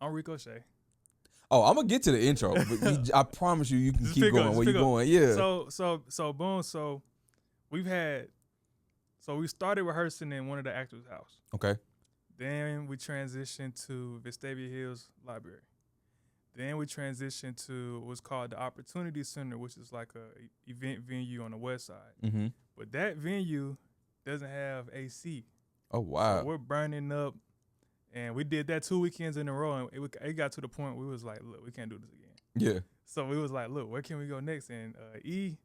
I'm Rico Shay. Oh, I'm gonna get to the intro, but I promise you can Just keep pick up, going just where pick you're up. going. Yeah. So boom. So we started rehearsing in one of the actors' house. Okay. Then we transitioned to Vestavia Hills Library. Then we transitioned to what's called the Opportunity Center, which is like a event venue on the west side. Mm-hmm. But that venue doesn't have AC. Oh wow. So we're burning up. And we did that 2 weekends in a row, and it got to the point where we was like, look, we can't do this again. Yeah. So we was like, look, where can we go next? And E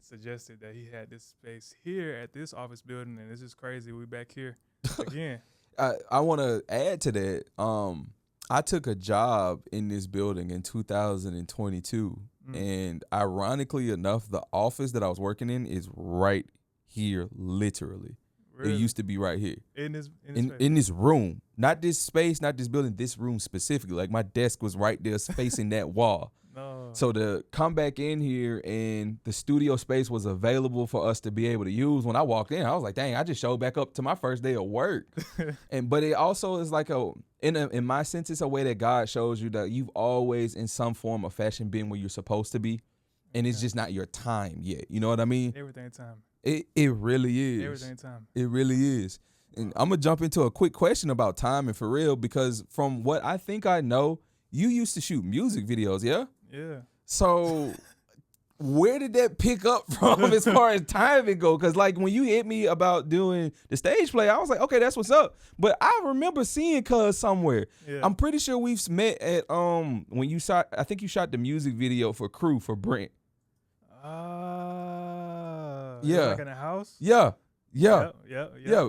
suggested that he had this space here at this office building, and this is crazy. We back here again. I want to add to that. I took a job in this building in 2022, and ironically enough, the office that I was working in is right here, literally. Really? It used to be right here in this room, not this space, not this building, this room specifically. Like my desk was right there, facing that wall. No. So to come back in here and the studio space was available for us to be able to use. When I walked in, I was like, dang, I just showed back up to my first day of work. But it also is like in my sense, it's a way that God shows you that you've always in some form of fashion been where you're supposed to be. And it's just not your time yet. You know what I mean? Everything time. It really is. Everything time. It really is. And I'm going to jump into a quick question about timing for real, because from what I think I know, you used to shoot music videos, yeah? Yeah. So where did that pick up from as far as timing go? Because like when you hit me about doing the stage play, I was like, okay, that's what's up. But I remember seeing Cuz somewhere. Yeah. I'm pretty sure we've met at when you shot, I think you shot the music video for Crew for Brent. Yeah. Like in a house? Yeah. Yeah.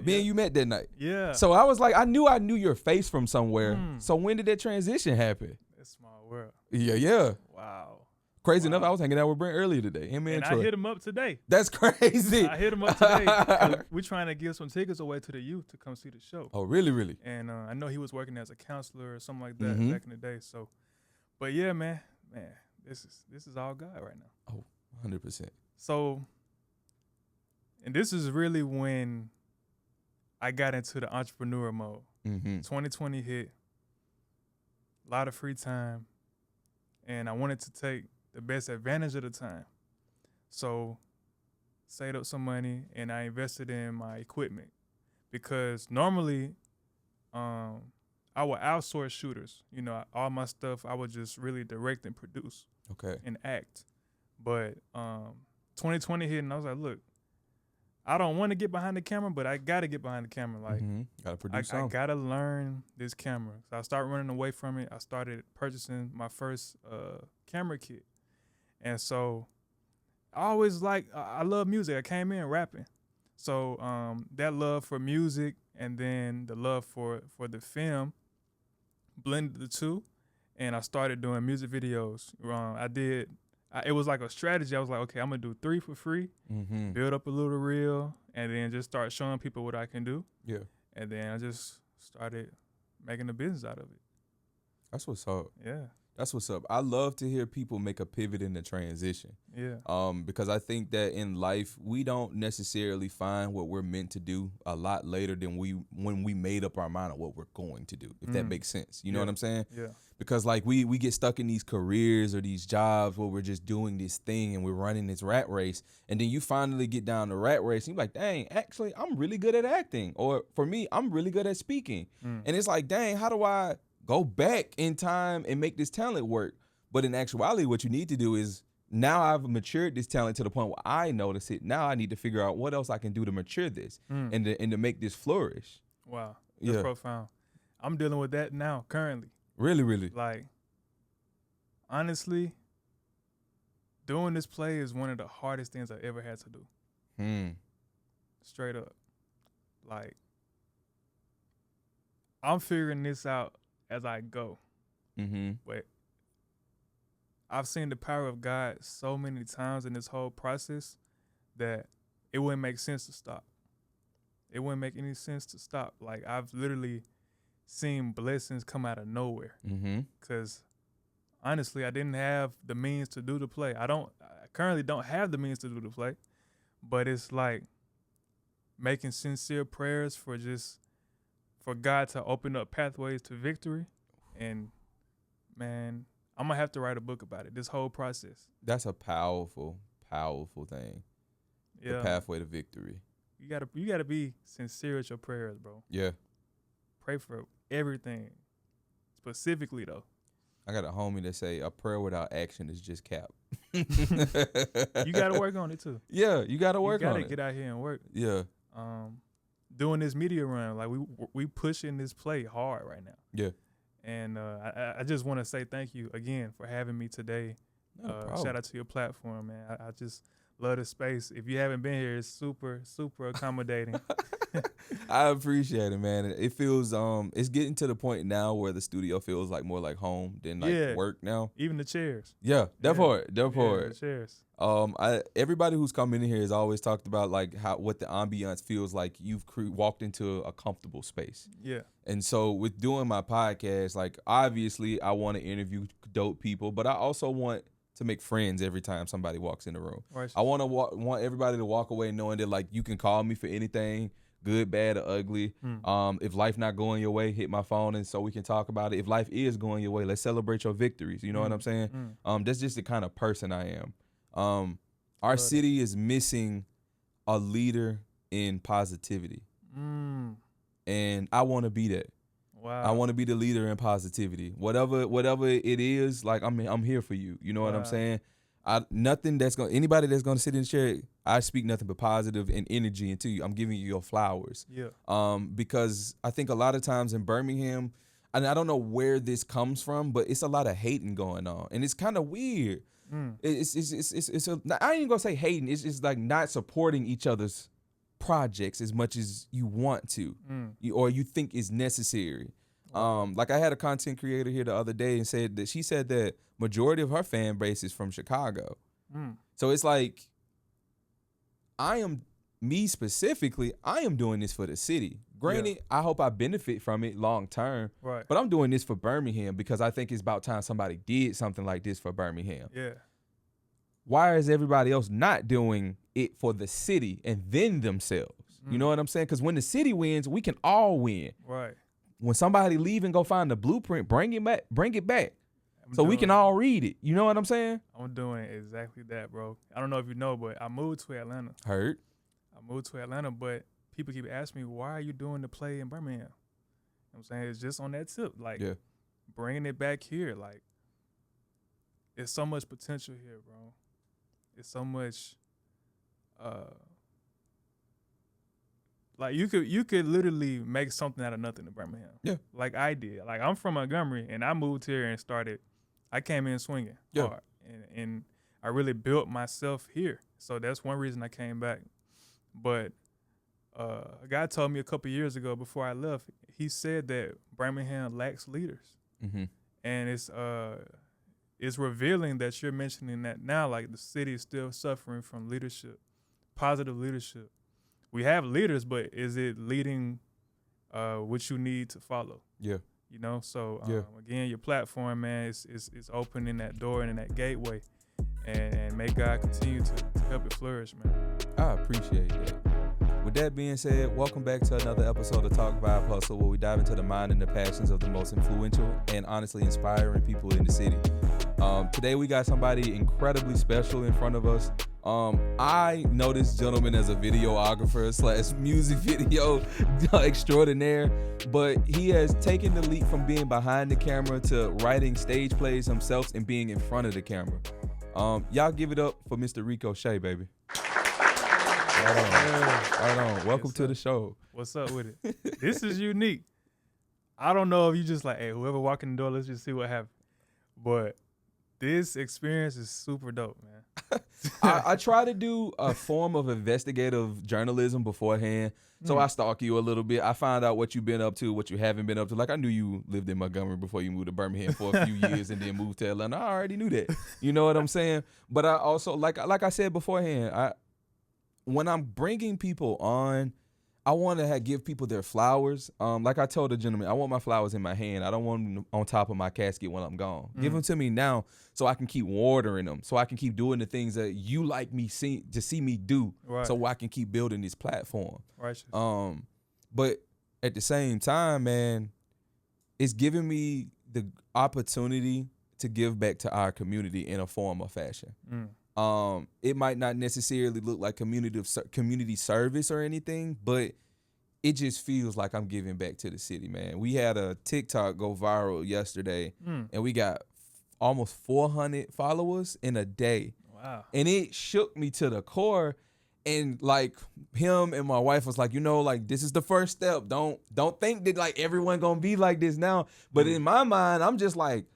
Me and you met that night. Yeah. So I was like, I knew your face from somewhere. So when did that transition happen? It's small world. Yeah. Wow. Crazy enough, I was hanging out with Brent earlier today. Him and Troy. I hit him up today. That's crazy. I hit him up today. We're trying to give some tickets away to the youth to come see the show. Oh, really? And I know he was working as a counselor or something like that back in the day. So, but yeah, man, this is all God right now. Oh, 100%. So, and this is really when I got into the entrepreneur mode. 2020 hit, a lot of free time, and I wanted to take the best advantage of the time. So, saved up some money, and I invested in my equipment, because normally I would outsource shooters. You know, all my stuff I would just really direct and produce and act. But 2020 hit, and I was like, look, I don't want to get behind the camera, but I got to get behind the camera. Like, gotta produce I got to learn this camera. So I started running away from it. I started purchasing my first camera kit. And so I love music. I came in rapping. So that love for music and then the love for the film blended the two. And I started doing music videos. It was like a strategy. I was like, okay, I'm going to do 3 for free, build up a little reel, and then just start showing people what I can do. Yeah. And then I just started making a business out of it. That's what's up. Yeah. That's what's up. I love to hear people make a pivot in the transition. Yeah. Because I think that in life, we don't necessarily find what we're meant to do a lot later than when we made up our mind on what we're going to do, if that makes sense. You know what I'm saying? Yeah. Because like we get stuck in these careers or these jobs where we're just doing this thing and we're running this rat race. And then you finally get down the rat race and you're like, dang, actually, I'm really good at acting. Or for me, I'm really good at speaking. And it's like, dang, how do I go back in time and make this talent work? But in actuality, what you need to do is now I've matured this talent to the point where I notice it. Now I need to figure out what else I can do to mature this and to make this flourish. Wow. That's profound. I'm dealing with that now, currently. Really? Like, honestly, doing this play is one of the hardest things I ever had to do. Straight up. Like, I'm figuring this out as I go. But I've seen the power of God so many times in this whole process that it wouldn't make sense to stop. It wouldn't make any sense to stop. Like, I've literally seen blessings come out of nowhere. Because honestly, I didn't have the means to do the play. I currently don't have the means to do the play, but it's like making sincere prayers for God to open up pathways to victory And man, I'm gonna have to write a book about it. This whole process. That's a powerful, powerful thing. Yeah. The pathway to victory. You gotta be sincere with your prayers, bro. Yeah. Pray for everything. Specifically though. I got a homie that say a prayer without action is just cap. You gotta work on it too. Yeah, you gotta work on it. You gotta get out here and work. Yeah. Doing this media run, like we pushing this play hard right now. Yeah. And I just want to say thank you again for having me today. Shout out to your platform, man. I just love the space. If you haven't been here, it's super, super accommodating. I appreciate it, man. It feels it's getting to the point now where the studio feels like more like home than like work now. Even the chairs. Yeah, that part. The chairs. Everybody who's come in here has always talked about like what the ambiance feels like. You've walked into a comfortable space. Yeah. And so with doing my podcast, like obviously I want to interview dope people, but I also want to make friends every time somebody walks in the room. Right. I want everybody to walk away knowing that like you can call me for anything, good, bad, or ugly. If life not going your way, hit my phone and so we can talk about it. If life is going your way, let's celebrate your victories. You know what I'm saying? That's just the kind of person I am. Our city is missing a leader in positivity. And I want to be that. Wow. I want to be the leader in positivity. Whatever it is, like I'm here for you. You know what I'm saying? Anybody that's gonna sit in the chair, I speak nothing but positive and energy into you. I'm giving you your flowers. Yeah. Because I think a lot of times in Birmingham, and I don't know where this comes from, but it's a lot of hating going on, and it's kind of weird. I ain't gonna say hating. It's just like not supporting each other's projects as much as you want to, or you think is necessary. Like I had a content creator here the other day and she said that majority of her fan base is from Chicago. So it's like, I am doing this for the city. Granted, I hope I benefit from it long term, right? But I'm doing this for Birmingham because I think it's about time somebody did something like this for Birmingham. Yeah. Why is everybody else not doing it for the city and then themselves? You know what I'm saying? Because when the city wins, we can all win. Right. When somebody leave and go find the blueprint, bring it back. So we can all read it. You know what I'm saying? I'm doing exactly that, bro. I don't know if you know, but I moved to Atlanta. Heard. I moved to Atlanta, but people keep asking me, why are you doing the play in Birmingham? You know what I'm saying? It's just on that tip. Like, bringing it back here. Like, there's so much potential here, bro. It's so much, like you could literally make something out of nothing in Birmingham. Yeah. Like I did. Like I'm from Montgomery and I moved here and I came in swinging hard. And I really built myself here. So that's one reason I came back. But a guy told me a couple years ago before I left, he said that Birmingham lacks leaders. And it's revealing that you're mentioning that now, like the city is still suffering from leadership, positive leadership. We have leaders, but is it leading what you need to follow? Yeah. You know, so again, your platform, man, is opening that door and that gateway, and may God continue to help it flourish, man. I appreciate that. With that being said, welcome back to another episode of Talk Vibe Hustle, where we dive into the mind and the passions of the most influential and honestly inspiring people in the city. Today we got somebody incredibly special in front of us. I know this gentleman as a videographer / music video extraordinaire, but he has taken the leap from being behind the camera to writing stage plays himself and being in front of the camera. Y'all give it up for Mr. Rico Shay, baby. Right on. Welcome to the show. What's up with it? This is unique. I don't know if you just like, hey, whoever walk in the door, let's just see what happens. But this experience is super dope, man. I try to do a form of investigative journalism beforehand. So I stalk you a little bit. I find out what you've been up to, what you haven't been up to. Like I knew you lived in Montgomery before you moved to Birmingham for a few years and then moved to Atlanta. I already knew that. You know what I'm saying? But I also, like I said beforehand, when I'm bringing people on, I want to give people their flowers. Like I told the gentleman, I want my flowers in my hand. I don't want them on top of my casket when I'm gone. Give them to me now so I can keep watering them, so I can keep doing the things that you like me to see me do, so I can keep building this platform. Right. But at the same time, man, it's giving me the opportunity to give back to our community in a form or fashion. It might not necessarily look like community service or anything, but it just feels like I'm giving back to the city, man. We had a TikTok go viral yesterday, and we got almost 400 followers in a day. Wow. And it shook me to the core. And like him and my wife was like, like this is the first step. Don't think that like everyone gonna be like this now. But in my mind, I'm just like,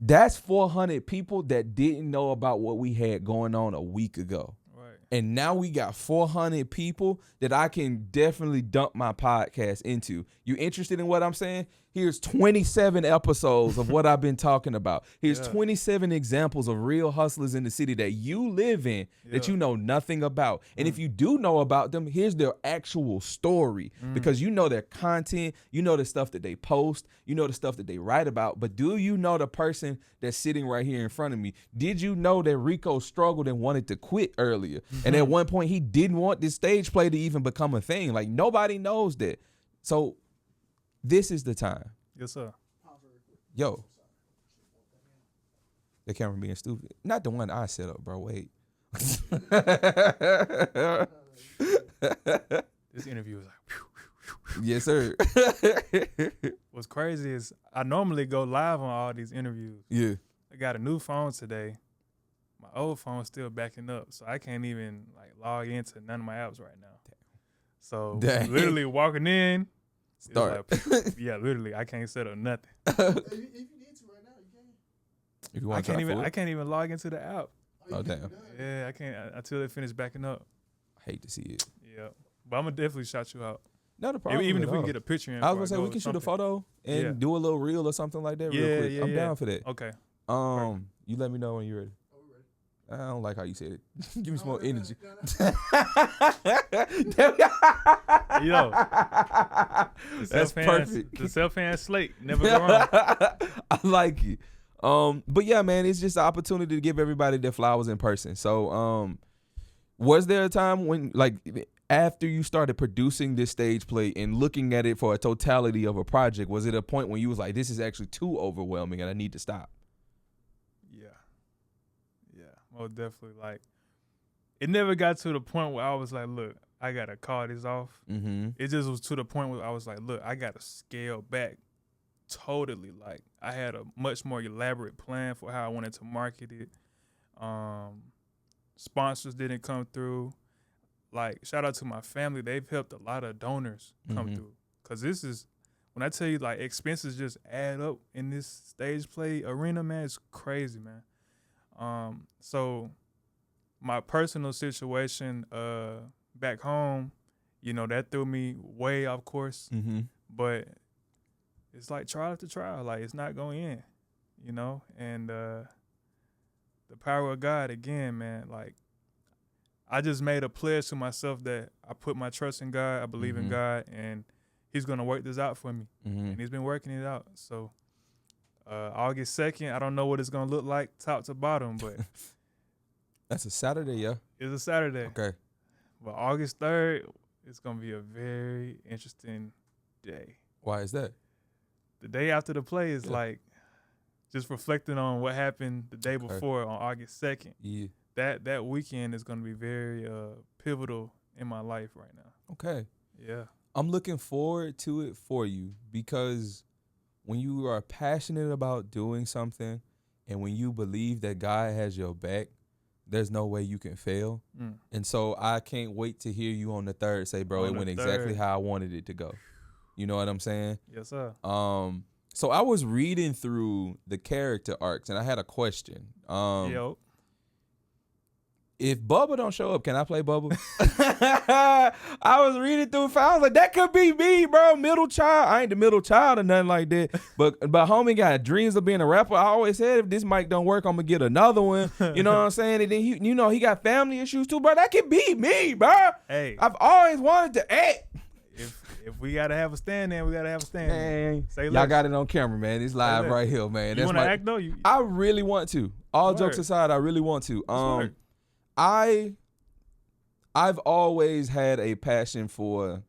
that's 400 people that didn't know about what we had going on a week ago. Right. And now we got 400 people that I can definitely dump my podcast into. You interested in what I'm saying? Here's 27 episodes of what I've been talking about. Here's 27 examples of real hustlers in the city that you live in that you know nothing about. And if you do know about them, here's their actual story because you know their content, you know the stuff that they post, you know the stuff that they write about. But do you know the person that's sitting right here in front of me? Did you know that Rico struggled and wanted to quit earlier? And at one point he didn't want this stage play to even become a thing. Like nobody knows that. So this is the time. Yes, sir. Yo. The camera being stupid. Not the one I set up, bro. Wait. This interview was like, whew. Yes, sir. What's crazy is I normally go live on all these interviews. Yeah. I got a new phone today. My old phone's still backing up, so I can't even like log into none of my apps right now. So literally walking in, start. Like, yeah, literally, I can't set up nothing. If you need to right now, you can. If you want I can't even log into the app. Oh damn. Yeah, I can't until they finish backing up. I hate to see it. Yeah, but I'm gonna definitely shout you out. Not a problem. Even if we can get a picture in. I was gonna say we can shoot a photo and do a little reel or something like that real quick. I'm down for that. Okay. You let me know when you're ready. I don't like how you said it. Give me some more energy. Yo, that's perfect. The self-hand slate never go wrong. I like it. But yeah, man, it's just an opportunity to give everybody their flowers in person. So, was there a time when, like, after you started producing this stage play and looking at it for a totality of a project, was it a point when you was like, this is actually too overwhelming and I need to stop? Oh, definitely. Like, it never got to the point where I was like, look, I got to call this off. It just was to the point where I was like, look, I got to scale back totally. Like, I had a much more elaborate plan for how I wanted to market it. Sponsors didn't come through. Like, shout out to my family. They've helped a lot of donors come through. Because this is, when I tell you, like, expenses just add up in this stage play arena, man, it's crazy, man. So my personal situation back home, that threw me way off course. But it's like trial after trial. Like, it's not going in, and the power of God, again, man, like, I just made a pledge to myself that I put my trust in God, I believe in God, and he's going to work this out for me. And he's been working it out. So August 2nd, I don't know what it's going to look like top to bottom, but that's a Saturday, yeah? It's a Saturday. Okay. But August 3rd, it's going to be a very interesting day. Why is that? The day after the play is like just reflecting on what happened the day before on August 2nd. Yeah. That weekend is going to be very pivotal in my life right now. Okay. Yeah. I'm looking forward to it for you because when you are passionate about doing something and when you believe that God has your back, there's no way you can fail. And so I can't wait to hear you on the 3rd say, bro, it went exactly how I wanted it to go. You know what I'm saying? Yes, sir. So I was reading through the character arcs and I had a question. Yo. If Bubba don't show up, can I play Bubba? I was reading through, I was like, that could be me, bro. Middle child. I ain't the middle child or nothing like that. But homie got dreams of being a rapper. I always said if this mic don't work, I'm going to get another one. You know what I'm saying? And then, he got family issues too, bro. That could be me, bro. Hey. I've always wanted to act. If we got to have a stand in, we got to have a stand in. Man, y'all got it on camera, man. It's live right here, man. You want to act, though? I really want to. All jokes aside, I really want to. I've always had a passion for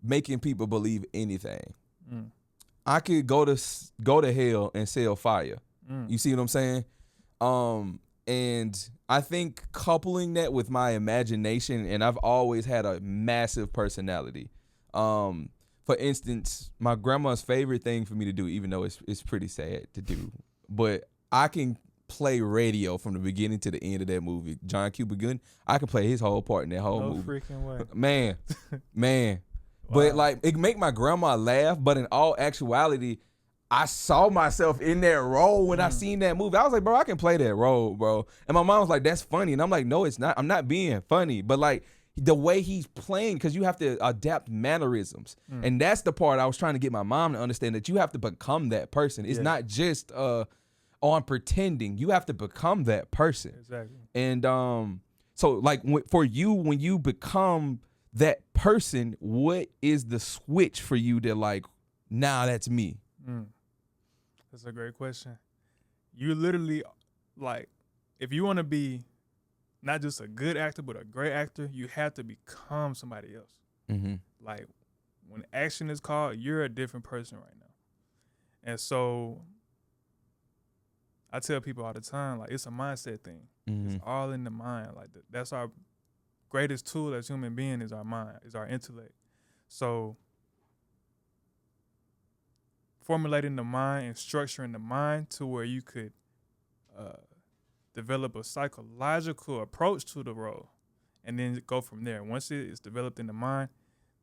making people believe anything. I could go to hell and sell fire. You see what I'm saying? And I think coupling that with my imagination, and I've always had a massive personality. For instance, my grandma's favorite thing for me to do, even though it's pretty sad to do, but I can play radio from the beginning to the end of that movie. John Cuba Gooding, I can play his whole part in that whole movie. No freaking way. Man. Wow. But like, it make my grandma laugh, but in all actuality, I saw myself in that role when I seen that movie. I was like, bro, I can play that role, bro. And my mom was like, that's funny. And I'm like, no, it's not. I'm not being funny. But like, the way he's playing, because you have to adapt mannerisms. And that's the part I was trying to get my mom to understand, that you have to become that person. It's not just on pretending. You have to become that person. Exactly. And so like for you, when you become that person, what is the switch for you to like, nah, that's me? That's a great question. You literally, like, if you want to be not just a good actor, but a great actor, you have to become somebody else. Like, when action is called, you're a different person right now. And so I tell people all the time, like, it's a mindset thing. It's all in the mind. Like, that's our greatest tool as human being, is our mind, is our intellect. So formulating the mind and structuring the mind to where you could develop a psychological approach to the role, and then go from there. Once it is developed in the mind,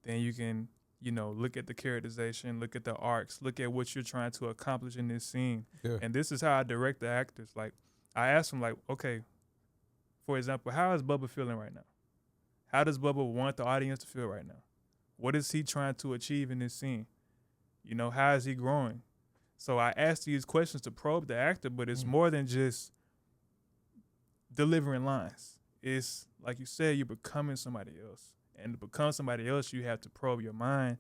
then you can, look at the characterization, look at the arcs, look at what you're trying to accomplish in this scene. Yeah. And this is how I direct the actors. Like, I ask them, like, okay, for example, how is Bubba feeling right now? How does Bubba want the audience to feel right now? What is he trying to achieve in this scene? How is he growing? So I ask these questions to probe the actor, but it's more than just delivering lines. It's, like you said, you're becoming somebody else. And to become somebody else, you have to probe your mind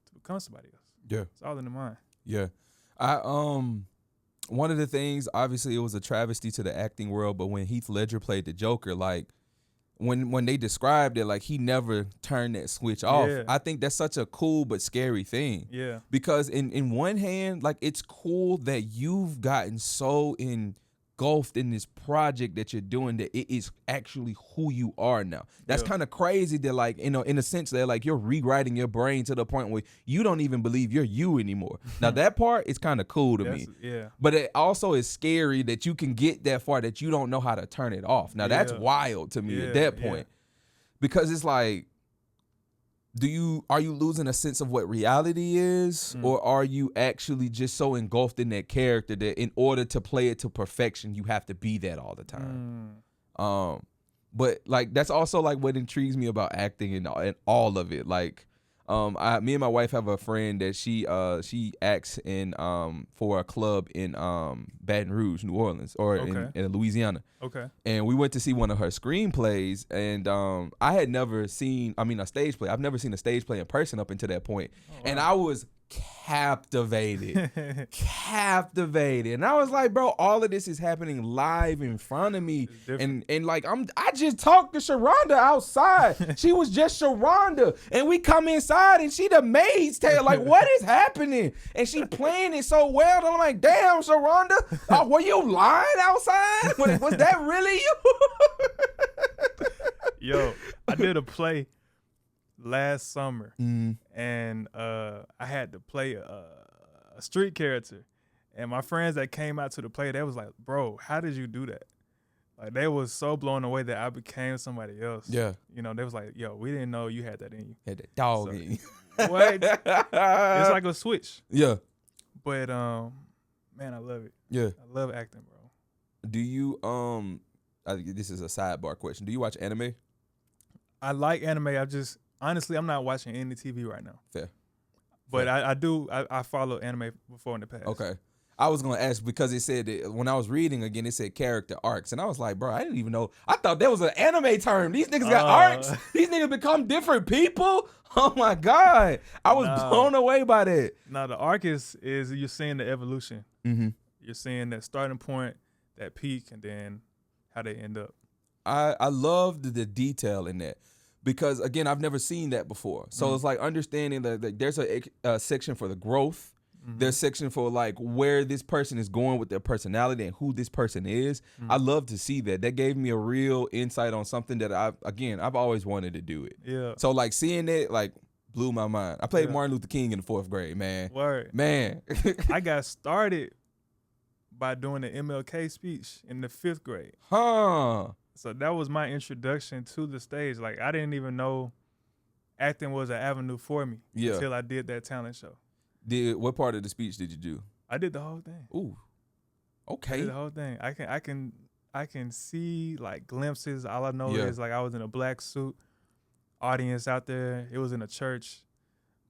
to become somebody else. Yeah. It's all in the mind. Yeah. One of the things, obviously it was a travesty to the acting world, but when Heath Ledger played the Joker, like, when they described it, like, he never turned that switch off. Yeah. I think that's such a cool but scary thing. Yeah. Because in one hand, like, it's cool that you've gotten so engulfed in this project that you're doing that it is actually who you are now. That's kind of crazy that, like, in a sense that, like, you're rewriting your brain to the point where you don't even believe you're you anymore. Now, that part is kind of cool to me. Yeah. But it also is scary that you can get that far that you don't know how to turn it off. Now, that's wild to me at that point. Because it's like, are you losing a sense of what reality is, or are you actually just so engulfed in that character that in order to play it to perfection, you have to be that all the time? But like, that's also like what intrigues me about acting and all of it. Like, me and my wife have a friend that she acts in for a club in Baton Rouge, New Orleans, or in Louisiana. Okay. And we went to see one of her screenplays, and I had never seen, a stage play. I've never seen a stage play in person up until that point. Oh, wow. And I was captivated. And I was like, bro, all of this is happening live in front of me. And like, I just talked to Sharonda outside. She was just Sharonda. And we come inside and she the maid's tale. Like, what is happening? And she playing it so well. And I'm like, damn, Sharonda, were you lying outside? Was that really you? Yo, I did a play last summer, and I had to play a street character, and my friends that came out to the play, they was like, bro, how did you do that? Like, they was so blown away that I became somebody else. Yeah. They was like, yo, we didn't know you had that in you. Had that dog in you. What? It's like a switch. Yeah. But man, I love it. Yeah. I love acting, bro. Do you this is a sidebar question. Do you watch anime? I like anime. Honestly, I'm not watching any TV right now. Fair. But I do. I follow anime before in the past. Okay. I was going to ask because it said that when I was reading again, it said character arcs. And I was like, bro, I didn't even know. I thought that was an anime term. These niggas got arcs. These niggas become different people. Oh, my God. I was blown away by that. Now, the arc is you're seeing the evolution. Mm-hmm. You're seeing that starting point, that peak, and then how they end up. I loved the detail in that. because again, I've never seen that before. So it's like understanding that there's a section for the growth. There's section for like where this person is going with their personality and who this person is. I love to see that. That gave me a real insight on something that I've always wanted to do it. Yeah. So like seeing it like blew my mind. I played Martin Luther King in the 4th grade, man. Word. Man. I got started by doing the MLK speech in the 5th grade. Huh. So that was my introduction to the stage. Like, I didn't even know acting was an avenue for me until I did that talent show. What part of the speech did you do? I did the whole thing. Ooh. Okay. I did the whole thing. I can see like glimpses. All I know is like I was in a black suit, audience out there. It was in a church.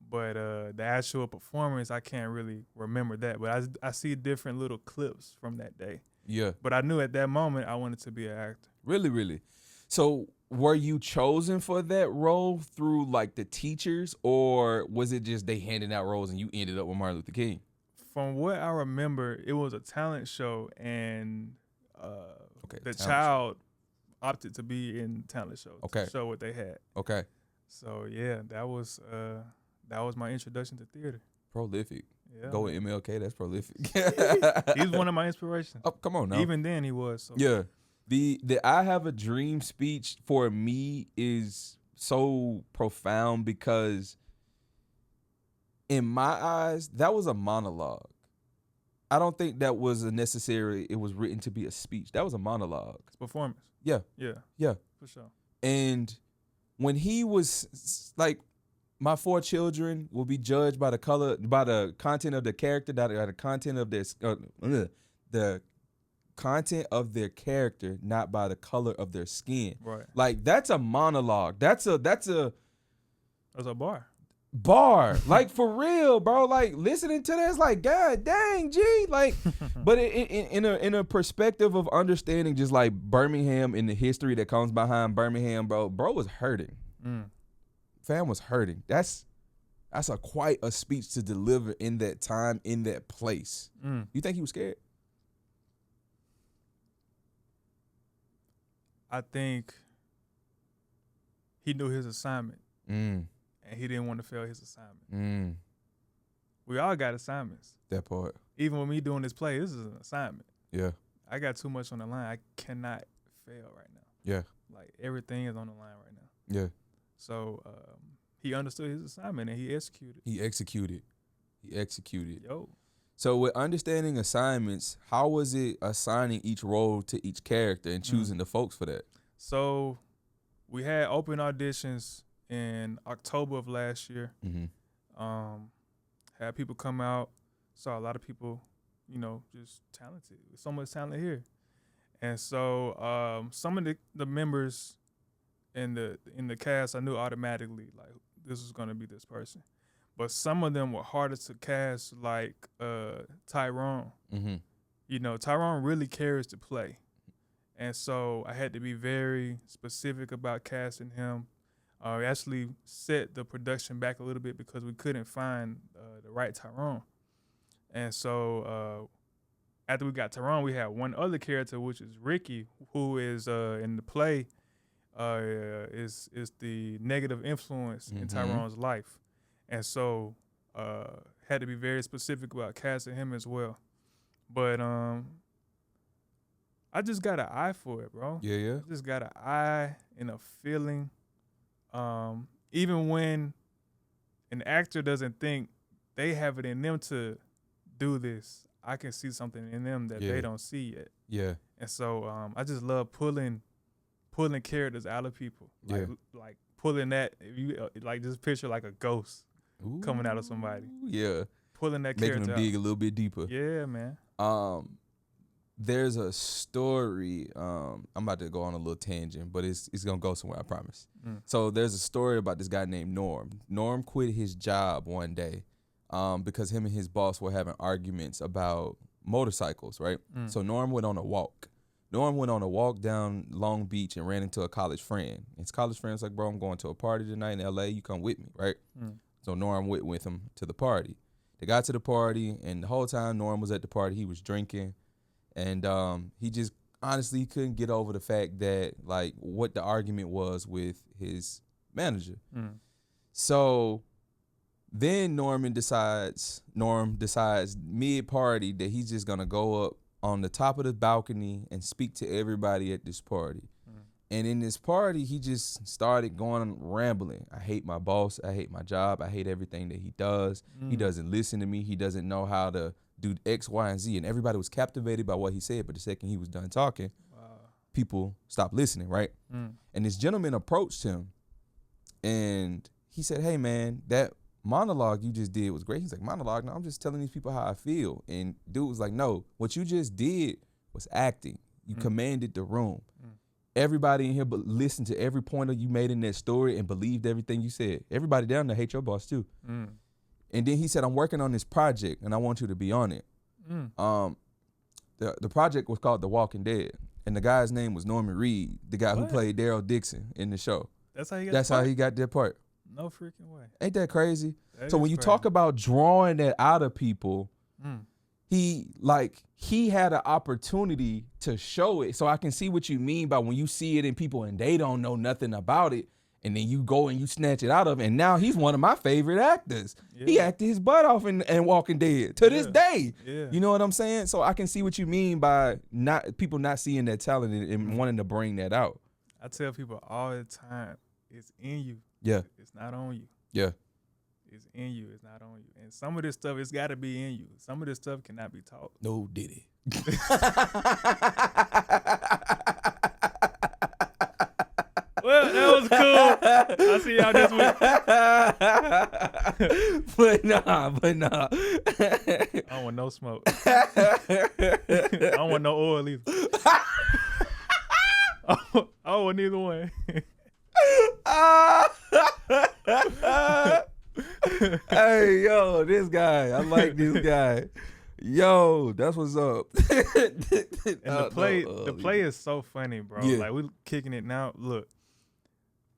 But the actual performance, I can't really remember that. But I see different little clips from that day. Yeah. But I knew at that moment I wanted to be an actor. Really, really. So were you chosen for that role through like the teachers, or was it just they handing out roles and you ended up with Martin Luther King? From what I remember, it was a talent show, and the talent child opted to be in the talent show to show what they had. Okay. So yeah, that was my introduction to theater. Prolific. Yeah. Go with MLK. That's prolific. He's one of my inspirations. Oh, come on now. Even then, he was. So. Yeah. The I Have a Dream speech for me is so profound because in my eyes, that was a monologue. I don't think that was it was written to be a speech. That was a monologue. It's performance. Yeah. Yeah. Yeah. For sure. And when he was like, my 4 children will be judged by the content of the character, the content of the content of their character, not by the color of their skin. Right. Like that's a monologue. That's a bar. Like for real, bro. Like listening to this, like God dang, G. Like, but in a perspective of understanding, just like Birmingham and the history that comes behind Birmingham, bro was hurting. Fam was hurting. That's quite a speech to deliver in that time, in that place. You think he was scared? I think he knew his assignment, and he didn't want to fail his assignment. We all got assignments. That part. Even with me doing this play, this is an assignment. Yeah. I got too much on the line. I cannot fail right now. Yeah. Like everything is on the line right now. Yeah. So he understood his assignment and he executed. He executed. Yo. So with understanding assignments, how was it assigning each role to each character and choosing the folks for that? So we had open auditions in October of last year. Had people come out, saw a lot of people, just talented. So much talent here. And so some of the members in the cast, I knew automatically like this was gonna be this person. But some of them were harder to cast, like Tyrone. Tyrone really cares to play. And so I had to be very specific about casting him. We actually set the production back a little bit because we couldn't find the right Tyrone. And so after we got Tyrone, we had one other character, which is Ricky, who is in the play is the negative influence in Tyrone's life. And so had to be very specific about casting him as well. But I just got an eye for it, bro. Yeah. I just got an eye and a feeling. Even when an actor doesn't think they have it in them to do this, I can see something in them that they don't see yet. Yeah. And so I just love pulling characters out of people. Like pulling that, if you like just picture like a ghost coming out of somebody. Yeah. Pulling that making character them dig out. a little bit deeper. Yeah, man. There's a story. I'm about to go on a little tangent, but it's gonna go somewhere, I promise. So there's a story about this guy named Norm. Norm quit his job one day because him and his boss were having arguments about motorcycles, right? So Norm went on a walk. Norm went on a walk down Long Beach and ran into a college friend. His college friend's like, bro, I'm going to a party tonight in LA. You come with me, right? So Norm went with him to the party. They got to the party, and the whole time Norm was at the party, he was drinking. And he just honestly couldn't get over the fact that, like, what the argument was with his manager. So then Norm decides mid-party that he's just going to go up on the top of the balcony and speak to everybody at this party. And in this party, he just started going rambling. I hate my boss. I hate my job. I hate everything that he does. He doesn't listen to me. He doesn't know how to do X, Y, and Z. And everybody was captivated by what he said. But the second he was done talking, people stopped listening, right? And this gentleman approached him. And he said, hey, man, that monologue you just did was great. He's like, monologue? No, I'm just telling these people how I feel. And dude was like, no, what you just did was acting. You commanded the room. Everybody in here but listened to every pointer you made in that story and believed everything you said. Everybody down there hate your boss too. And then he said, I'm working on this project and I want you to be on it. The project was called The Walking Dead. And the guy's name was Norman Reed, the guy who played Daryl Dixon in the show. That's how he got that part. No freaking way. Ain't that crazy? That so when you talk about drawing that out of people, he had an opportunity to show it. So I can see what you mean by when you see it in people and they don't know nothing about it, and then you go and you snatch it out of it. And now he's one of my favorite actors. Yeah. He acted his butt off in Walking Dead to this day. Yeah. You know what I'm saying? So I can see what you mean by people not seeing that talent and wanting to bring that out. I tell people all the time, it's in you. Yeah. It's not on you. Yeah. It's in you. It's not on you. And some of this stuff, it's got to be in you. Some of this stuff cannot be taught. No diddy. Well, that was cool. I'll see y'all this week. but nah. I don't want no smoke. I don't want no oil either. I don't want neither one. Hey, yo, this guy. I like this guy. Yo, that's what's up. And the play is so funny, bro. Yeah. Like, we kicking it now. Look,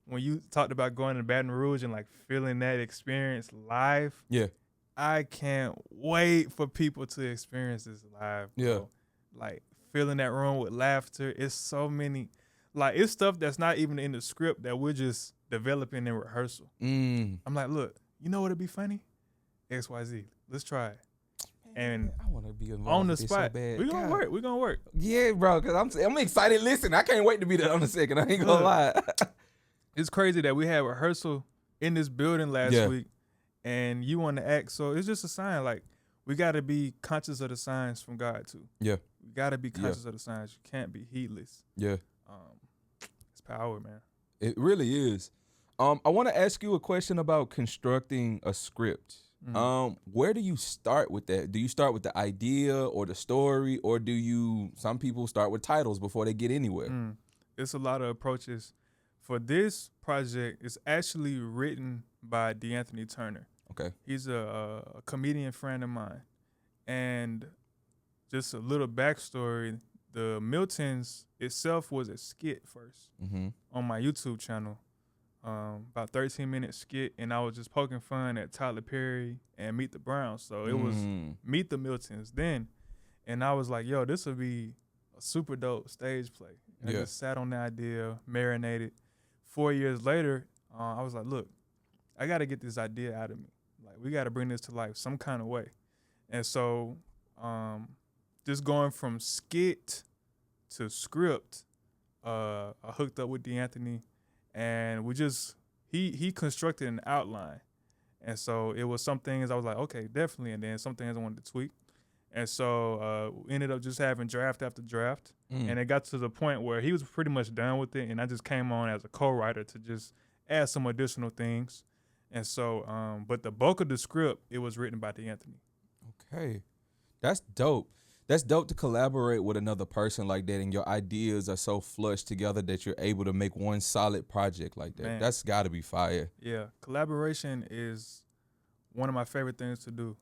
when you talked about going to Baton Rouge and like feeling that experience live, yeah, I can't wait for people to experience this live, bro. Yeah. Like, filling that room with laughter. It's so many, like, it's stuff that's not even in the script that we're just developing in rehearsal. I'm like, look, you know what'd be funny? XYZ. Let's try it. And I want to be on the spot. So we're gonna work. Yeah, bro, because I'm excited. Listen, I can't wait to be there on the second. I ain't gonna lie. It's crazy that we had rehearsal in this building last week and you want to act. So it's just a sign. Like, we got to be conscious of the signs from God too. Yeah. We got to be conscious of the signs. You can't be heedless. Yeah. It's power, man. It really is. I want to ask you a question about constructing a script. Where do you start with that? Do you start with the idea or the story, or some people start with titles before they get anywhere? It's a lot of approaches. For this project, it's actually written by D'Anthony Turner. Okay. He's a comedian friend of mine. And just a little backstory, the Miltons itself was a skit first on my YouTube channel. About 13-minute skit, and I was just poking fun at Tyler Perry and Meet the Browns. So it was Meet the Miltons then. And I was like, yo, this would be a super dope stage play. And I just sat on the idea, marinated. 4 years later, I was like, look, I got to get this idea out of me. Like, we got to bring this to life some kind of way. And so just going from skit to script, I hooked up with D'Anthony, and we just, he constructed an outline. And so it was some things I was like, okay, definitely. And then some things I wanted to tweak. And so we ended up just having draft after draft. And it got to the point where he was pretty much done with it. And I just came on as a co-writer to just add some additional things. And so, but the bulk of the script, it was written by D'Anthony. Okay. That's dope. That's dope to collaborate with another person like that, and your ideas are so flushed together that you're able to make one solid project like that. Man. That's got to be fire. Yeah. Collaboration is one of my favorite things to do.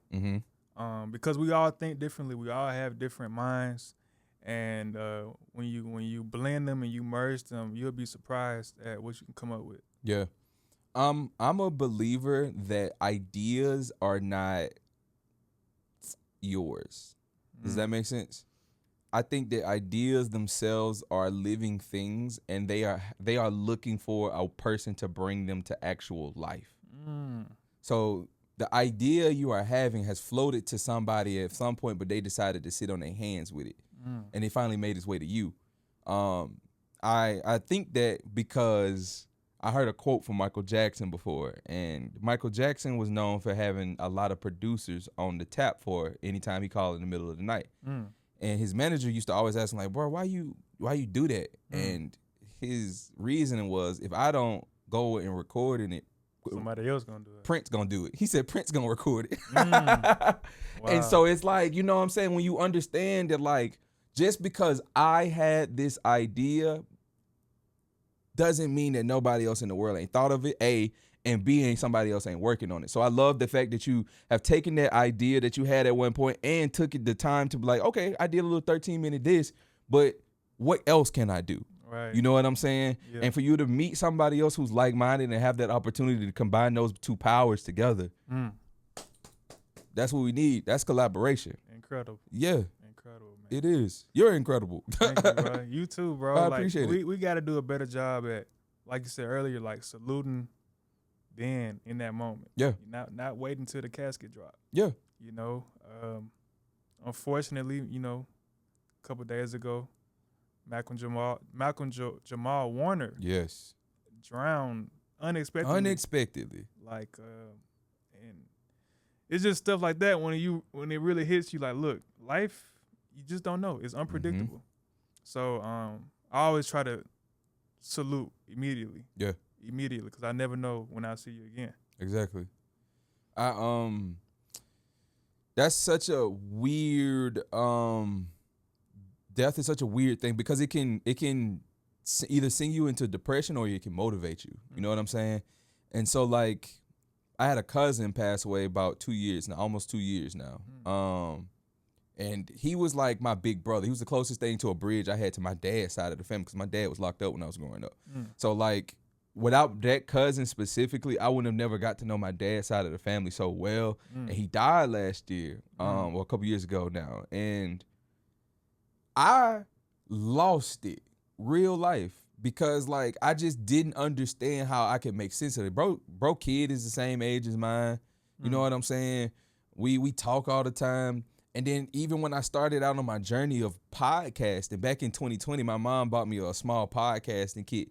Because we all think differently. We all have different minds. And when you blend them and you merge them, you'll be surprised at what you can come up with. Yeah. I'm a believer that ideas are not yours. Does that make sense? I think that ideas themselves are living things, and they are looking for a person to bring them to actual life. So the idea you are having has floated to somebody at some point, but they decided to sit on their hands with it, and it finally made its way to you. I think that because I heard a quote from Michael Jackson before, and Michael Jackson was known for having a lot of producers on the tap for anytime he called in the middle of the night. And his manager used to always ask him, like, bro, why you do that? And his reasoning was, if I don't go and record in it, somebody else gonna do it. Prince gonna do it. He said Prince gonna record it. Wow. And so it's like, you know what I'm saying? When you understand that, like, just because I had this idea doesn't mean that nobody else in the world ain't thought of it, A, and B, ain't somebody else ain't working on it. So I love the fact that you have taken that idea that you had at one point and took the time to be like, okay, I did a little 13-minute this, but what else can I do? Right. You know what I'm saying? Yeah. And for you to meet somebody else who's like-minded and have that opportunity to combine those two powers together, that's what we need. That's collaboration. Incredible. Yeah. Incredible, man. It is. You're incredible. Thank you, bro. You too, bro. I appreciate it. We got to do a better job at, like you said earlier, like saluting then in that moment. Yeah. Not waiting till the casket drop. Yeah. You know, unfortunately, you know, a couple days ago, Malcolm Jamal Warner, Yes, drowned unexpectedly. Unexpectedly. Like, and it's just stuff like that when it really hits you. Like, look, life, you just don't know. It's unpredictable. So, I always try to salute immediately. Yeah. Immediately, because I never know when I'll see you again. Exactly. That's such a weird death is such a weird thing because it can either send you into depression or it can motivate you. You know what I'm saying? And so, like, I had a cousin pass away about 2 years now, almost 2 years now. And he was like my big brother. He was the closest thing to a bridge I had to my dad's side of the family because my dad was locked up when I was growing up. So, like, without that cousin specifically, I wouldn't have never got to know my dad's side of the family so well. And he died last year, or a couple years ago now. And I lost it, real life, because, like, I just didn't understand how I could make sense of it. Bro kid is the same age as mine. You know what I'm saying? We talk all the time. And then even when I started out on my journey of podcasting, back in 2020, my mom bought me a small podcasting kit.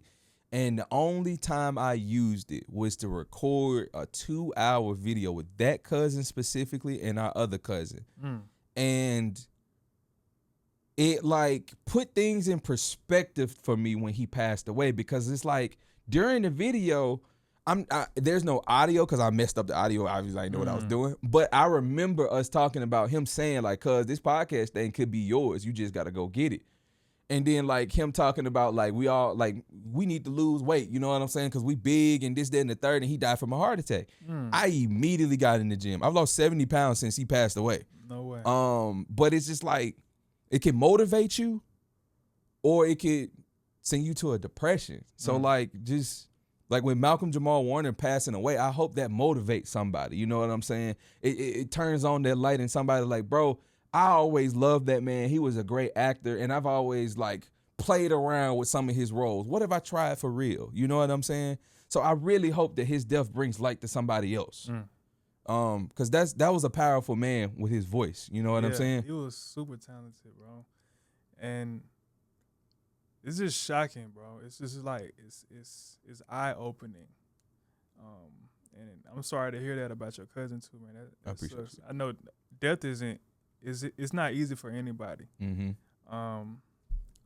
And the only time I used it was to record a 2-hour video with that cousin specifically and our other cousin. And it, like, put things in perspective for me when he passed away, because it's like during the video, there's no audio because I messed up the audio. Obviously, I didn't know what I was doing. But I remember us talking about him saying, like, cuz this podcast thing could be yours. You just got to go get it. And then, like, him talking about, like, we need to lose weight. You know what I'm saying? Because we big and this, that, and the third. And he died from a heart attack. I immediately got in the gym. I've lost 70 pounds since he passed away. No way. But it's just like, it can motivate you or it could send you to a depression. So, like, just like when Malcolm Jamal Warner passing away, I hope that motivates somebody. You know what I'm saying? It turns on that light in somebody like, bro, I always loved that man. He was a great actor, and I've always, like, played around with some of his roles. What if I tried for real? You know what I'm saying? So I really hope that his death brings light to somebody else. Because that was a powerful man with his voice. You know what I'm saying? He was super talented, bro. And it's just shocking, bro. It's just like it's eye-opening. And I'm sorry to hear that about your cousin too, man. I appreciate it. I know death it's not easy for anybody.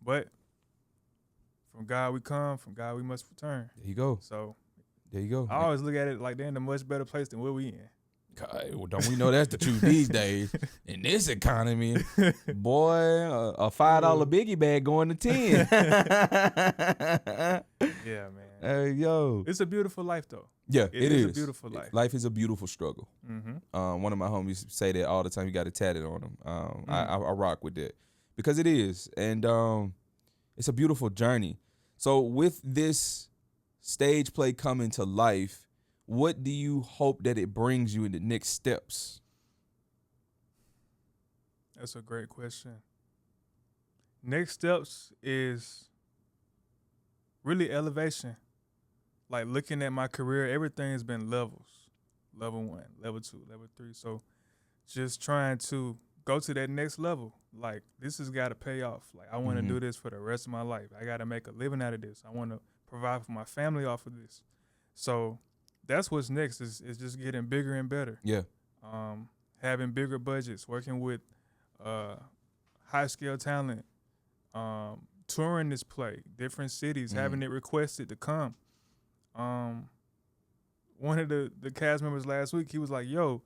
But from God we come, from God we must return. There you go. So there you go. I always look at it like they're in a much better place than where we in. God, well, don't we know that's the truth these days in this economy? Boy, a $5 biggie bag going to 10. Yeah, man. Hey, yo. It's a beautiful life, though. Yeah, it is a beautiful life. Life is a beautiful struggle. One of my homies say that all the time. You got to tat it on him. I rock with that because it is. And it's a beautiful journey. So with this stage play coming to life, what do you hope that it brings you in the next steps? That's a great question. Next steps is really elevation. Like looking at my career, everything has been levels. Level 1, level 2, level 3. So just trying to go to that next level. Like this has got to pay off. Like I want to do this for the rest of my life. I got to make a living out of this. I want to provide for my family off of this. So that's what's next is just getting bigger and better. Yeah. Having bigger budgets, working with high scale talent, touring this play, different cities, having it requested to come. One of the cast members last week, he was like, yo,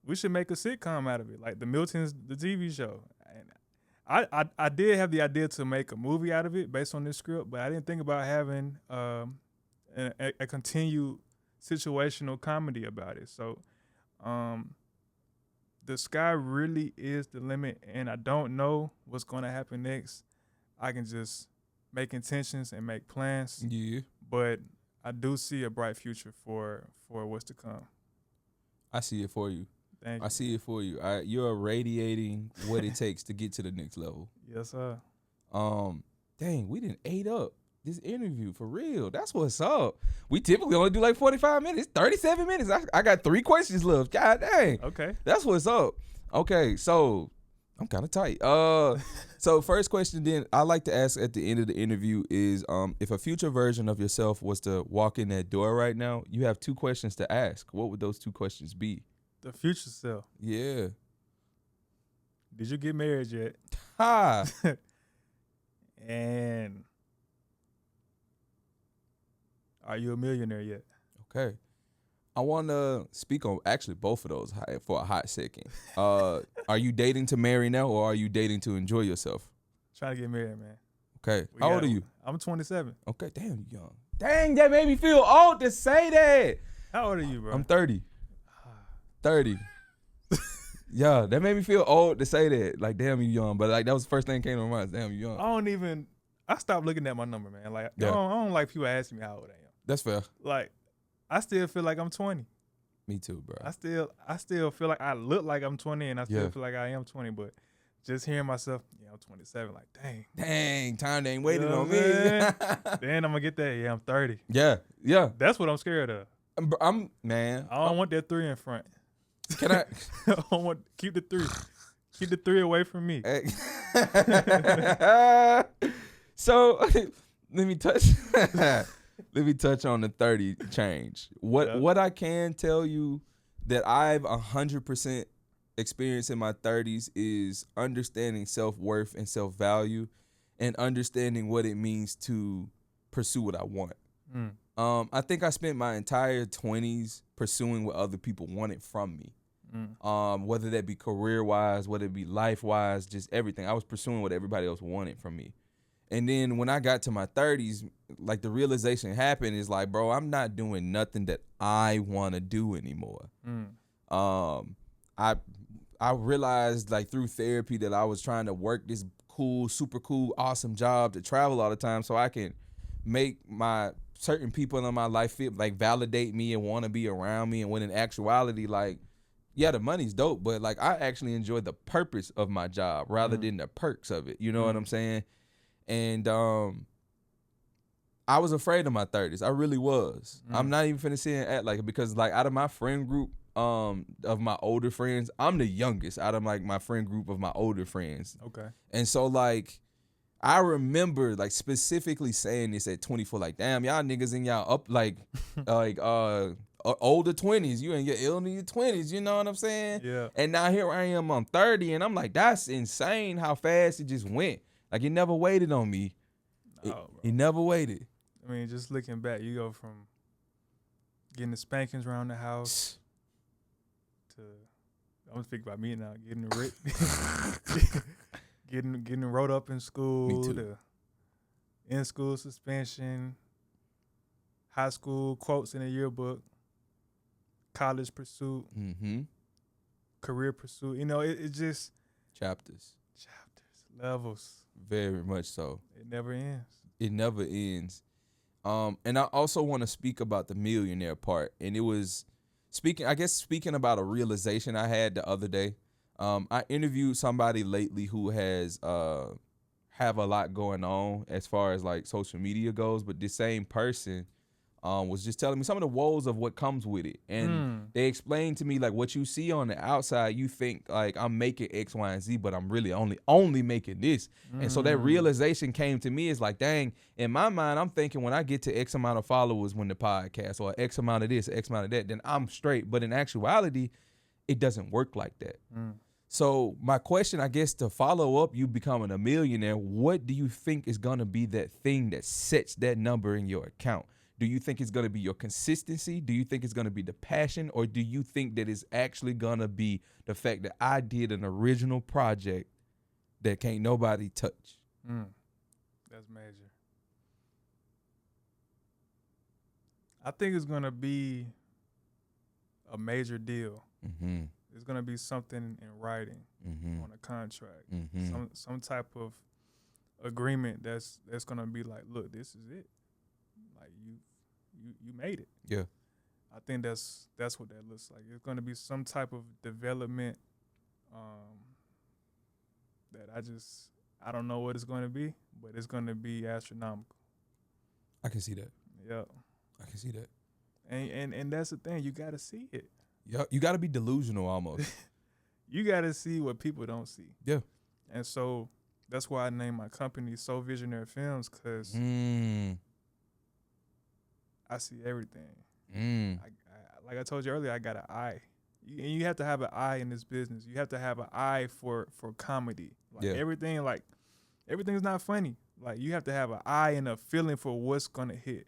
we should make a sitcom out of it, like the Miltons, the TV show. And I did have the idea to make a movie out of it based on this script, but I didn't think about having a continued situational comedy about it. So the sky really is the limit, and I don't know what's going to happen next. I can just make intentions and make plans. Yeah. But I do see a bright future for what's to come. I see it for you. Thank you. I see it for you. You're radiating what it takes to get to the next level. Yes, sir. Dang, we didn't ate up this interview for real. That's what's up. We typically only do like 45 minutes, 37 minutes. I got 3 questions left. God dang. Okay. That's what's up. Okay, so I'm kind of tight. So first question then I like to ask at the end of the interview is if a future version of yourself was to walk in that door right now, you have 2 questions to ask. What would those 2 questions be? The future self. Yeah. Did you get married yet? Ha. And are you a millionaire yet? Okay. I want to speak on actually both of those for a hot second. Are you dating to marry now, or are you dating to enjoy yourself? Trying to get married, man. Okay. How old are you? I'm 27. Okay. Damn, you young. Dang, that made me feel old to say that. How old are you, bro? I'm 30. 30. Yeah, that made me feel old to say that. Like, damn, you young. But like, that was the first thing that came to my mind. Damn, you young. I stopped looking at my number, man. Like, Yeah. I don't like people asking me how old I am. That's fair. Like, I still feel like I'm 20. Me too, bro. I still feel like I look like I'm 20, and I still Yeah. feel like I am 20. But just hearing myself, I'm 27. Like, dang. Dang, time ain't waiting You know on what I'm saying? me. Then I'm gonna get that. Yeah, I'm 30. Yeah. That's what I'm scared of. Man. I don't want that 3 in front. Can I? I don't want keep the 3. Keep the 3 away from me. So let me touch. Let me touch on the 30 change. What I can tell you that I've 100% experienced in my 30s is understanding self-worth and self-value, and understanding what it means to pursue what I want. I think I spent my entire 20s pursuing what other people wanted from me. Whether that be career-wise, whether it be life-wise, just everything. I was pursuing what everybody else wanted from me. And then when I got to my 30s, like the realization happened is like, bro, I'm not doing nothing that I want to do anymore. I realized like through therapy that I was trying to work this cool, super cool, awesome job to travel all the time so I can make my certain people in my life feel like validate me and want to be around me. And when in actuality, like, yeah, the money's dope, but like I actually enjoy the purpose of my job rather than the perks of it. You know what I'm saying? And I was afraid of my 30s. I really was. I'm not even finna sit and act like it, because like out of my friend group of my older friends, I'm the youngest out of like my friend group of my older friends. Okay. And so like I remember like specifically saying this at 24, like, damn, y'all niggas in y'all up like older 20s. You in your early 20s, you know what I'm saying? Yeah. And now here I am, I'm 30, and I'm like, that's insane how fast it just went. Like, it never waited on me. It never waited. I mean, just looking back, you go from getting the spankings around the house to, I'm gonna speak about me now, getting getting wrote up in school, Me too. to in-school suspension, high school quotes in a yearbook, college pursuit, career pursuit. You know, it just chapters, levels. Very much so. It never ends. It never ends. And I also want to speak about the millionaire part. And it was speaking about a realization I had the other day. I interviewed somebody lately who has have a lot going on as far as like social media goes, but this same person was just telling me some of the woes of what comes with it. And they explained to me like what you see on the outside, you think like I'm making X, Y, and Z, but I'm really only making this. And so that realization came to me is like, dang, in my mind, I'm thinking when I get to X amount of followers when the podcast or X amount of this, X amount of that, then I'm straight. But in actuality, it doesn't work like that. So my question, I guess, to follow up you becoming a millionaire, what do you think is going to be that thing that sets that number in your account? Do you think it's going to be your consistency? Do you think it's going to be the passion? Or do you think that it's actually going to be the fact that I did an original project that can't nobody touch? That's major. I think it's going to be a major deal. It's going to be something in writing on a contract, some type of agreement that's going to be like, look, this is it. Like you made it. Yeah. I think that's what that looks like. It's going to be some type of development that I don't know what it's going to be, but it's going to be astronomical. I can see that. Yeah. I can see that. And that's the thing. You got to see it. Yeah, you got to be delusional almost. You got to see what people don't see. Yeah. And so that's why I named my company So Visionary Films, because I see everything. Like I told you earlier, I got an eye. And you have to have an eye in this business. You have to have an eye for comedy. Like everything's not funny. Like you have to have an eye and a feeling for what's gonna hit.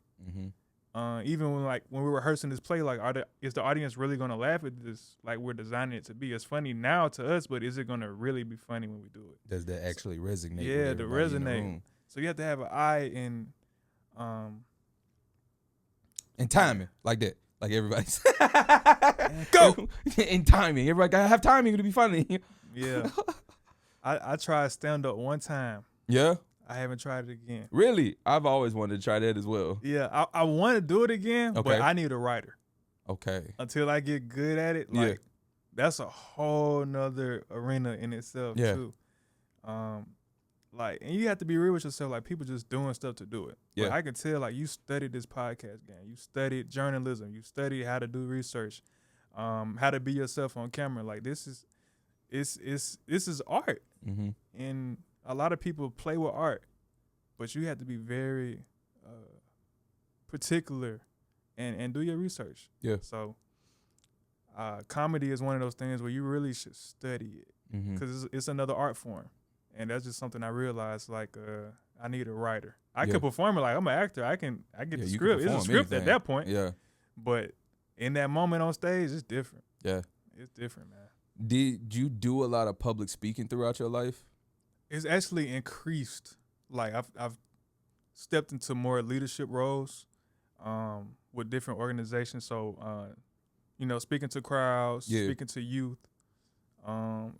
Even when we're rehearsing this play, like is the audience really gonna laugh at this? Like we're designing it to be. It's funny now to us, but is it gonna really be funny when we do it? Does that actually resonate? Yeah, to resonate. So you have to have an eye in and timing like that. Like everybody's go in timing. Everybody gotta have timing to be funny. Yeah. I tried stand up one time. Yeah. I haven't tried it again. Really? I've always wanted to try that as well. Yeah, I want to do it again, but I need a writer. Okay. Until I get good at it, like that's a whole nother arena in itself too. And you have to be real with yourself. Like people just doing stuff to do it. Yeah. Like, I can tell. Like you studied this podcast game. You studied journalism. You studied how to do research, how to be yourself on camera. Like this is art, and a lot of people play with art, but you have to be very particular and do your research. Yeah. So comedy is one of those things where you really should study it because it's another art form. And that's just something I realized, like, I need a writer. I can perform it like I'm an actor. I get the script. It's a script at that point. Yeah. But in that moment on stage, it's different. Yeah. It's different, man. Did you do a lot of public speaking throughout your life? It's actually increased. Like, I've stepped into more leadership roles with different organizations. So, speaking to crowds, speaking to youth.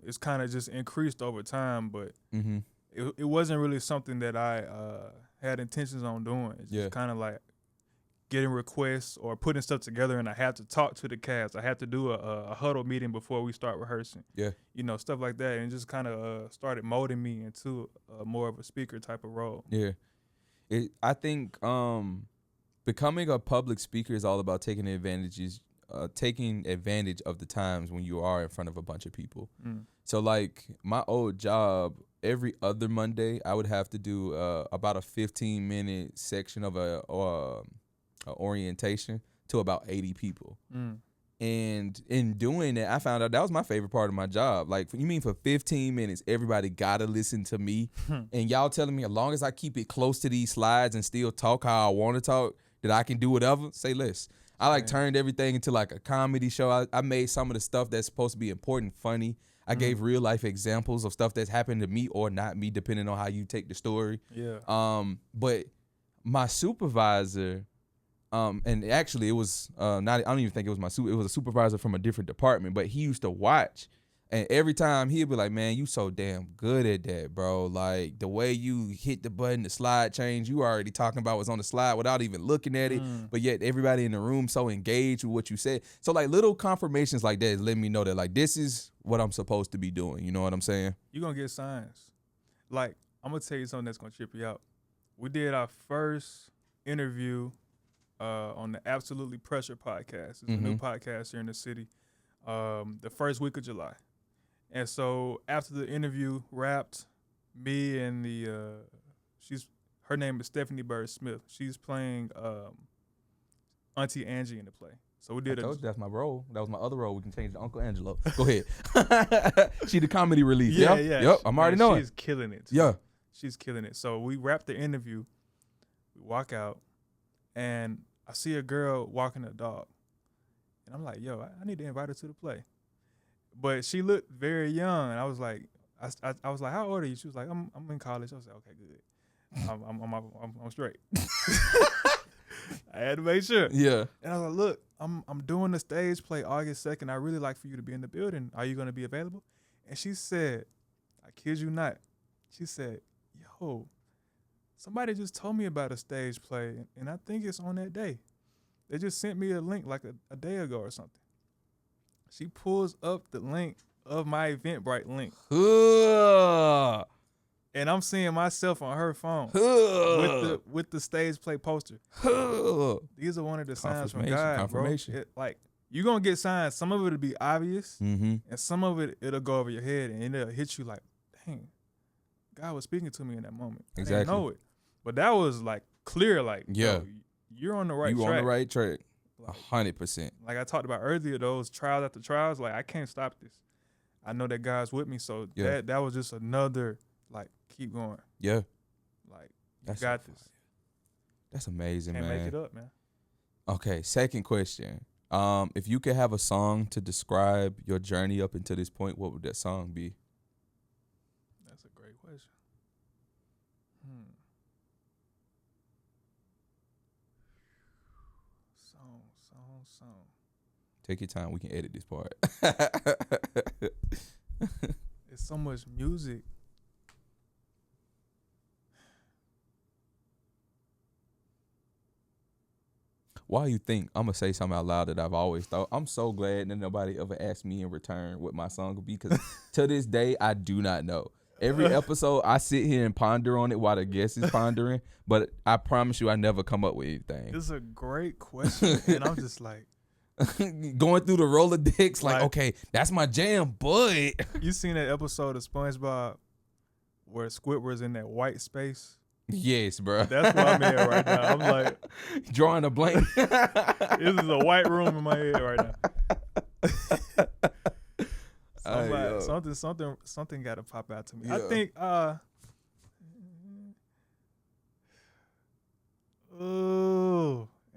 It's kind of just increased over time, but it wasn't really something that I had intentions on doing. It's just kind of like getting requests or putting stuff together, and I had to talk to the cast. I had to do a huddle meeting before we start rehearsing. Yeah, stuff like that, and it just kind of started molding me into more of a speaker type of role. Yeah, I think becoming a public speaker is all about taking advantage of the times when you are in front of a bunch of people. So like my old job, every other Monday I would have to do about a 15-minute section of a orientation to about 80 people. And in doing it, I found out that was my favorite part of my job. Like, you mean for 15 minutes, everybody got to listen to me? And y'all telling me as long as I keep it close to these slides and still talk how I want to talk, that I can do whatever? Say less. I turned everything into like a comedy show. I made some of the stuff that's supposed to be important funny. I gave real life examples of stuff that's happened to me or not me, depending on how you take the story. Yeah. But my supervisor, and actually it was I don't even think it was it was a supervisor from a different department, but he used to watch. And every time he'd be like, man, you so damn good at that, bro. Like, the way you hit the button, the slide change, you already talking about what's on the slide without even looking at it. But yet everybody in the room so engaged with what you said. So, like, little confirmations like that is letting me know that, like, this is what I'm supposed to be doing. You know what I'm saying? You're going to get signs. Like, I'm gonna tell you something that's gonna trip you out. We did our first interview on the Absolutely Pressure podcast. It's a new podcast here in the city. The first week of July, and so after the interview wrapped, me and her name is Stephanie Bird Smith. She's playing Auntie Angie in the play. So we did. That's my role. That was my other role. We can change to Uncle Angelo. Go ahead. She the comedy relief. Yeah. Yep. I'm already knowing. She's killing it. Yeah. She's killing it. So we wrapped the interview. We walk out, and I see a girl walking a dog, and I'm like, "Yo, I need to invite her to the play." But she looked very young, and I was like, I was like, "How old are you?" She was like, "I'm in college." I was like, "Okay, good. I'm straight." I had to make sure. Yeah. And I was like, "Look, I'm doing the stage play August 2nd. I really like for you to be in the building. Are you going to be available?" And she said, I kid you not, she said, "Yo, somebody just told me about a stage play, and I think it's on that day. They just sent me a link like a day ago or something." She pulls up the link of my Eventbrite link. And I'm seeing myself on her phone with the stage play poster. These are one of the signs from God, confirmation. Bro. Like, you're going to get signs. Some of it will be obvious, and some of it'll go over your head, and it'll hit you like, dang, God was speaking to me in that moment. Exactly. I didn't know it. But that was, like, clear, like, yeah, you're on the right track. You on the right track, 100%. Like I talked about earlier, those trials after trials, like, I can't stop this. I know that God's with me, so that was just another, like, keep going. Yeah. Like, you got this. That's amazing, Can't man. make it up, man. Okay, second question. If you could have a song to describe your journey up until this point, what would that song be? That's a great question. Song. Take your time. We can edit this part. It's so much music. While you think, I'm going to say something out loud that I've always thought. I'm so glad that nobody ever asked me in return what my song would be, because to this day, I do not know. Every episode, I sit here and ponder on it while the guest is pondering, but I promise you I never come up with anything. This is a great question, and I'm just like... going through the Rolodex, like, okay, that's my jam, but... You seen that episode of SpongeBob where Squidward's in that white space? Yes, bro. That's what I'm in right now. I'm like... drawing a blank. This is a white room in my head right now. Something got to pop out to me. Yeah. I think...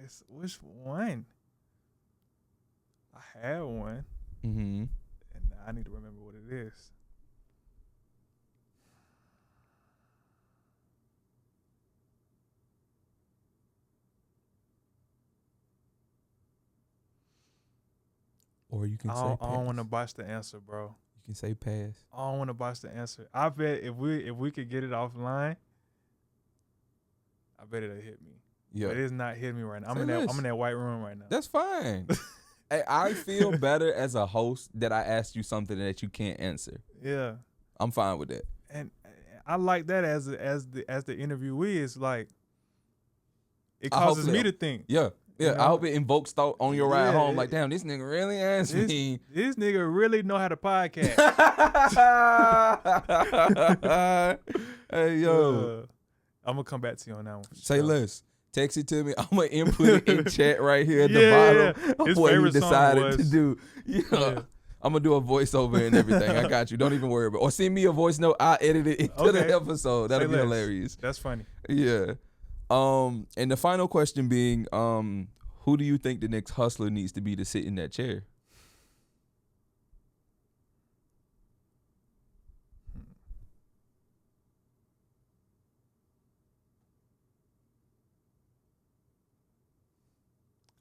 it's which one? I had one, and I need to remember what it is. Or you can say pass. I don't want to botch the answer, bro. You can say pass. I don't want to botch the answer. I bet if we could get it offline, I bet it'll hit me. Yeah, but it's not hitting me right now. I'm in that white room right now. That's fine. Hey, I feel better as a host that I asked you something that you can't answer. Yeah, I'm fine with that. And I like that as the interviewee. Is like it causes me to think. Yeah. Yeah, you know? I hope it invokes thought on your ride home. Like, damn, this nigga really asked me. This nigga really know how to podcast. Hey, yo. I'm going to come back to you on that one. Say less. Text it to me. I'm going to input it in chat right here at the bottom of what he decided to do. Yeah. I'm going to do a voiceover and everything. I got you. Don't even worry about it. Or send me a voice note. I'll edit it into the episode. That'll be hilarious. That's funny. Yeah. And the final question being, who do you think the next hustler needs to be to sit in that chair?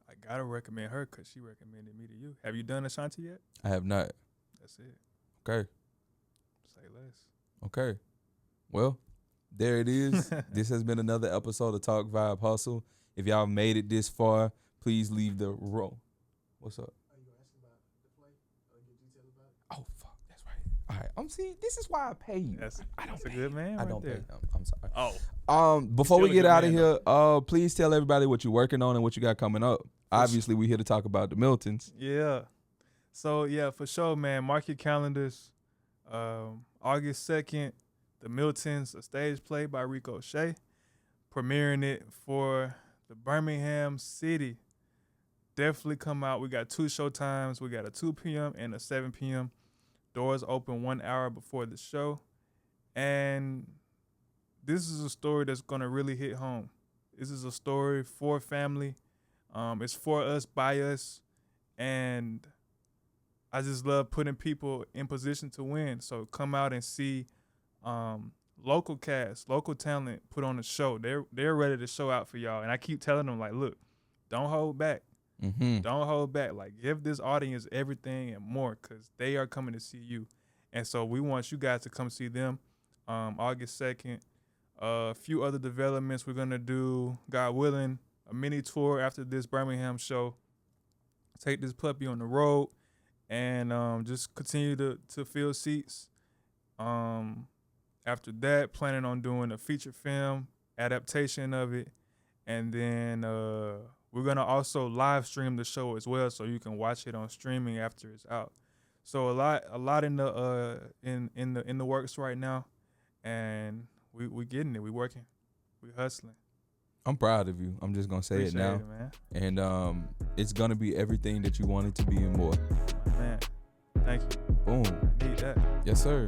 I gotta recommend her because she recommended me to you. Have you done Ashanti yet? I have not. That's it. Okay. Say less. Okay. Well, there it is. This has been another episode of Talk Vibe Hustle. If y'all made it this far, please leave the row. What's up? Are you asking about the play? Or get details about it? Oh, fuck. That's right. right. This is why I pay you. I don't that's pay a good man. I don't there. pay him. I'm sorry. Oh. Before we Still a get good out of man, here, please tell everybody what you're working on and what you got coming up. Obviously, we're here to talk about the Miltons. Yeah. So, yeah, for sure, man. Mark your calendars. August 2nd, the Miltons, a stage play by Rico Shay. Premiering it for the Birmingham City. Definitely come out. We got 2 show times. We got a 2 p.m. and a 7 p.m. Doors open 1 hour before the show. And this is a story that's going to really hit home. This is a story for family. It's for us, by us. And I just love putting people in position to win. So come out and see local cast, local talent put on a show. They're ready to show out for y'all. And I keep telling them, like, look, don't hold back. Mm-hmm. Don't hold back. Like, give this audience everything and more, because they are coming to see you. And so we want you guys to come see them August 2nd. A few other developments we're going to do, God willing, a mini tour after this Birmingham show. Take this puppy on the road and just continue to fill seats. After that, planning on doing a feature film adaptation of it. And then we're going to also live stream the show as well, so you can watch it on streaming after it's out. So a lot in the works right now, and we getting it. We working. We hustling. I'm proud of you. I'm just gonna say Appreciate it now. It, man. And it's gonna be everything that you want it to be and more. Man, thank you. Boom. Need that. Yes, sir.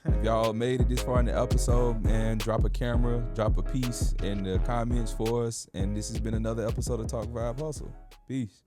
If y'all made it this far in the episode, man, drop a camera, drop a piece in the comments for us. And this has been another episode of Talk Vibe Hustle. Peace.